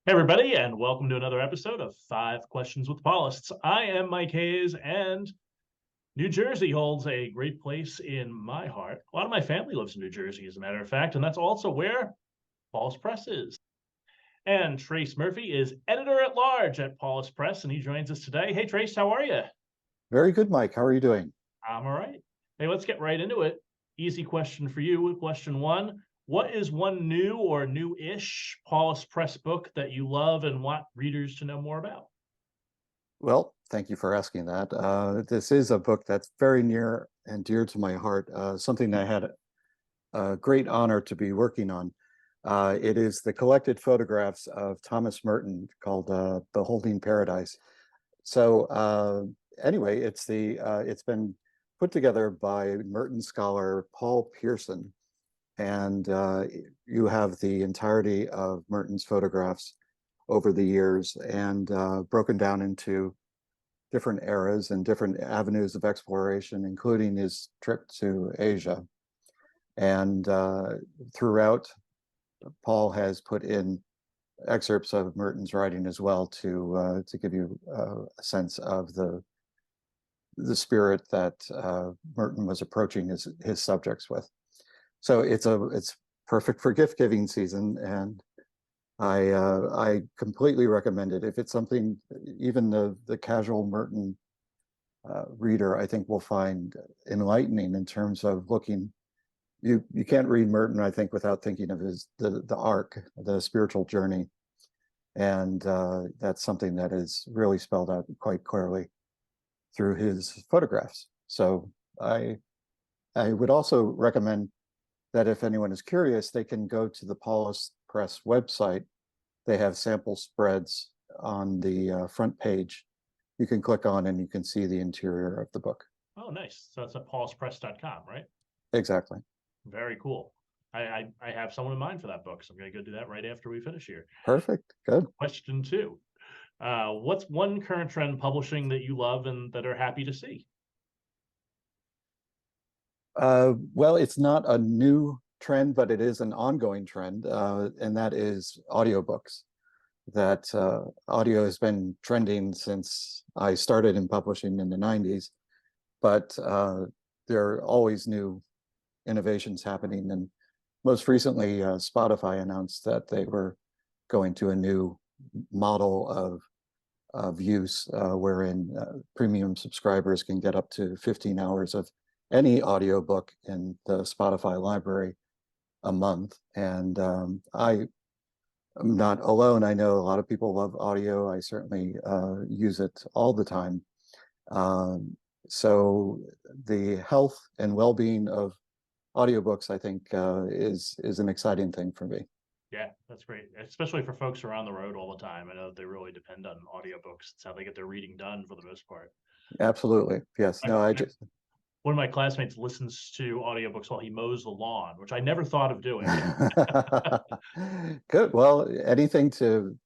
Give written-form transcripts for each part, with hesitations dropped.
Hey, everybody, and welcome to another episode of Five Questions with Paulists. I am Mike Hayes, and New Jersey holds a great place in my heart. A lot of my family lives in New Jersey, as a matter of fact, and that's also where Paulist Press is. And Trace Murphy is editor at large at Paulist Press, and he joins us today. Hey, Trace, how are you? Very good, Mike. How are you doing? I'm all right. Hey, let's get right into it. Easy question for you. Question one. What is one new or new-ish Paulist Press book that you love and want readers to know more about? Well, thank you for asking that. This is a book that's very near and dear to my heart, something I had a great honor to be working on. It is the collected photographs of Thomas Merton called Beholding Paradise. So anyway, it's been put together by Merton scholar Paul Pearson, and you have the entirety of Merton's photographs over the years and broken down into different eras and different avenues of exploration, including his trip to Asia. And throughout, Paul has put in excerpts of Merton's writing as well to give you a sense of the spirit that Merton was approaching his subjects with. So it's perfect for gift giving season, and I completely recommend it. If it's something even the casual Merton reader, I think will find enlightening in terms of looking. You can't read Merton, I think, without thinking of the arc, the spiritual journey, and that's something that is really spelled out quite clearly through his photographs. So I would also recommend that if anyone is curious, they can go to the Paulist Press website. They have sample spreads on the front page. You can click on and you can see the interior of the book. Oh, nice. So it's at paulistpress.com, right? Exactly. Very cool. I have someone in mind for that book, so I'm going to go do that right after we finish here. Perfect. Good. Question two. What's one current trend publishing that you love and that are happy to see? Well, it's not a new trend, but it is an ongoing trend, and that is audiobooks. That audio has been trending since I started in publishing in the 90s, but there are always new innovations happening. And most recently, Spotify announced that they were going to a new model of use wherein premium subscribers can get up to 15 hours of any audiobook in the Spotify library a month. And I'm not alone. I know a lot of people love audio. I certainly use it all the time. So the health and well-being of audiobooks, I think, is an exciting thing for me. Yeah, that's great, especially for folks who are on the road all the time. I know that they really depend on audiobooks. It's how they get their reading done for the most part. Absolutely. Yes. No, I just One of my classmates listens to audiobooks while he mows the lawn, which I never thought of doing. good. Well, anything to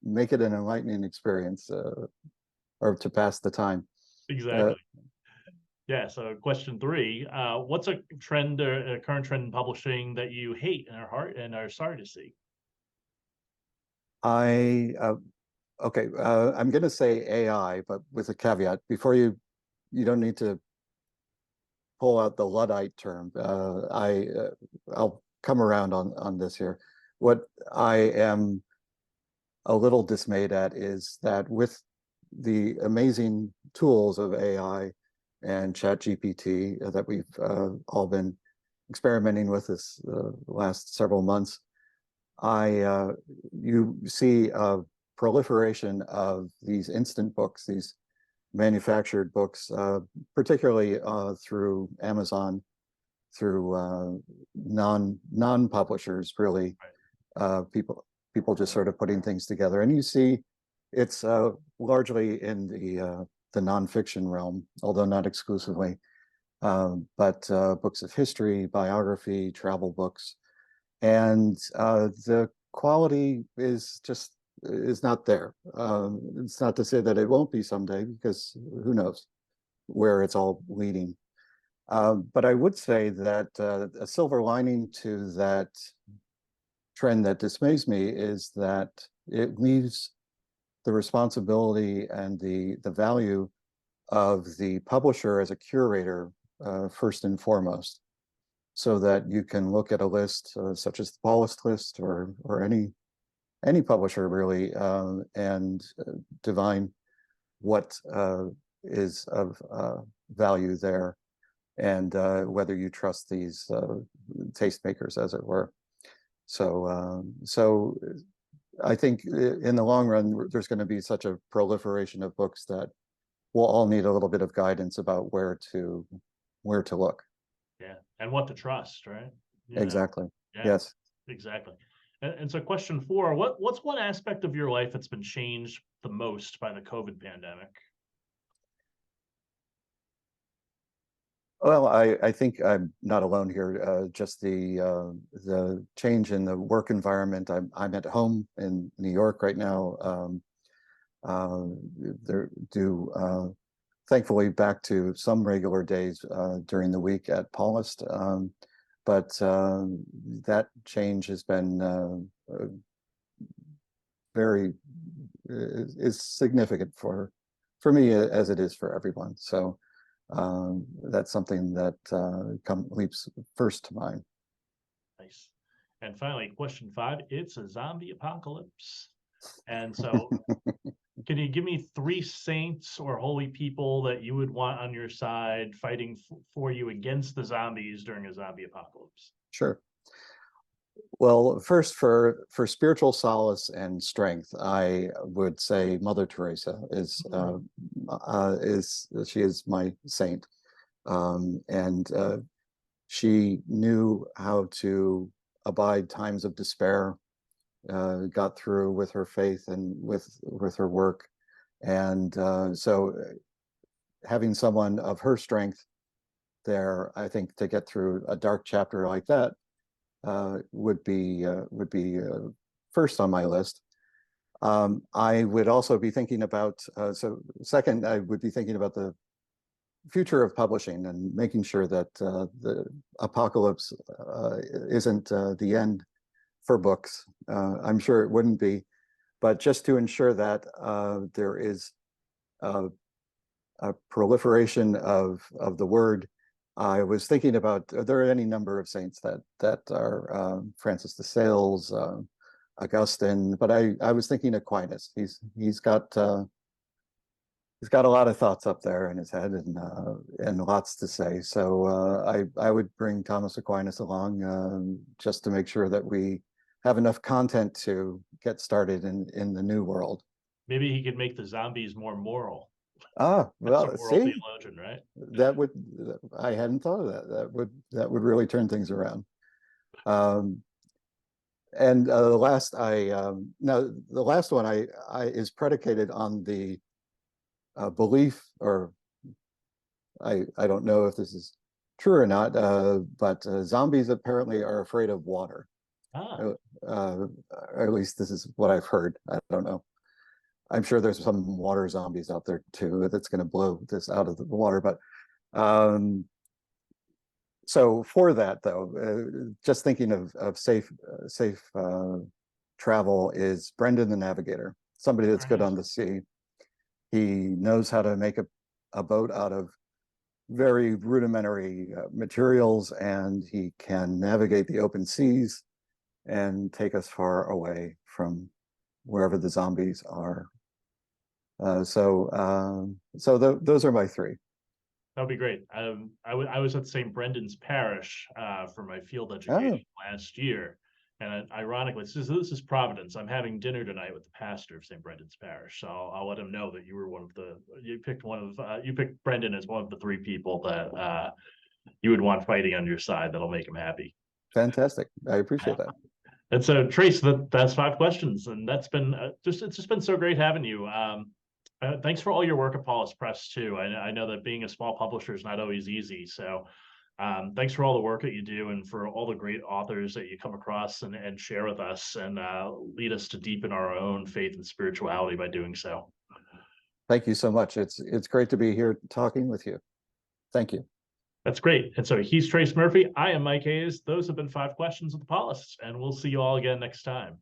make it an enlightening experience or to pass the time. Uh, Exactly. Yeah. So, question three: what's a trend or a current trend in publishing that you hate and are sorry to see? I okay. I'm going to say AI, but with a caveat. Before you don't need to pull out the Luddite term. I'll come around on this here. What I am a little dismayed at is that with the amazing tools of AI and ChatGPT that we've all been experimenting with this last several months, you see a proliferation of these instant books, these manufactured books, particularly through Amazon, through non publishers, really. People just sort of putting things together, and you see it's largely in the nonfiction realm, although not exclusively. But books of history, biography, travel books, and the quality is not there. It's not to say that it won't be someday, because who knows where it's all leading. But I would say that a silver lining to that trend that dismays me is that it leaves the responsibility and the value of the publisher as a curator first and foremost, so that you can look at a list such as the Paulist list or any publisher really, and divine what is of value there, and whether you trust these tastemakers, as it were. So I think in the long run, there's going to be such a proliferation of books that we'll all need a little bit of guidance about where to look. Yeah, and what to trust, right? Exactly. Yeah, Yes. exactly. And so question 4, what's one aspect of your life that's been changed the most by the COVID pandemic? Well, I think I'm not alone here. Just the change in the work environment. I'm at home in New York right now. They're due, thankfully, back to some regular days during the week at Paulist, but that change has been very is significant for me, as it is for everyone. So. That's something that leaps first to mind. Nice. And finally, question 5, it's a zombie apocalypse. And so can you give me 3 saints or holy people that you would want on your side fighting for you against the zombies during a zombie apocalypse? Sure. Well, first, for spiritual solace and strength, I would say Mother Teresa is she is my saint, and she knew how to abide times of despair, got through with her faith and with her work, and so having someone of her strength there, I think, to get through a dark chapter like that would be first on my list. I would also be thinking about, so second, I would be thinking about the future of publishing and making sure that the apocalypse isn't the end for books. I'm sure it wouldn't be, but just to ensure that there is a proliferation of the word. I was thinking about, there are any number of saints that are Francis de Sales, Augustine, but I was thinking Aquinas. He's got a lot of thoughts up there in his head, and lots to say. So I would bring Thomas Aquinas along just to make sure that we have enough content to get started in the new world. Maybe he could make the zombies more moral. Ah, well, That's a moral see, theologian, right? that would, I hadn't thought of that. That would really turn things around. And the last the last one I is predicated on the belief, or I don't know if this is true or not, but zombies apparently are afraid of water. Ah, Or at least this is what I've heard. I don't know. I'm sure there's some water zombies out there too that's going to blow this out of the water. But so for that, though, just thinking of safe travel is Brendan the Navigator, somebody that's good on the sea. He knows how to make a boat out of very rudimentary materials, and he can navigate the open seas and take us far away from wherever the zombies are. So those are my 3. that'd be great. I was at St. Brendan's Parish for my field Oh, education last year, and ironically, this is Providence. I'm having dinner tonight with the pastor of St. Brendan's Parish, so I'll let him know that you were you picked Brendan as one of the 3 people that you would want fighting on your side. That'll make him happy. fantastic. I appreciate that. And so, Trace, that's 5 questions, and that's been it's just been so great having you. Thanks for all your work at Paulist Press too. I know that being a small publisher is not always easy. So thanks for all the work that you do, and for all the great authors that you come across and share with us, and lead us to deepen our own faith and spirituality by doing so. Thank you so much. It's great to be here talking with you. Thank you. That's great. And so he's Trace Murphy. I am Mike Hayes. Those have been 5 questions with the Paulists, and we'll see you all again next time.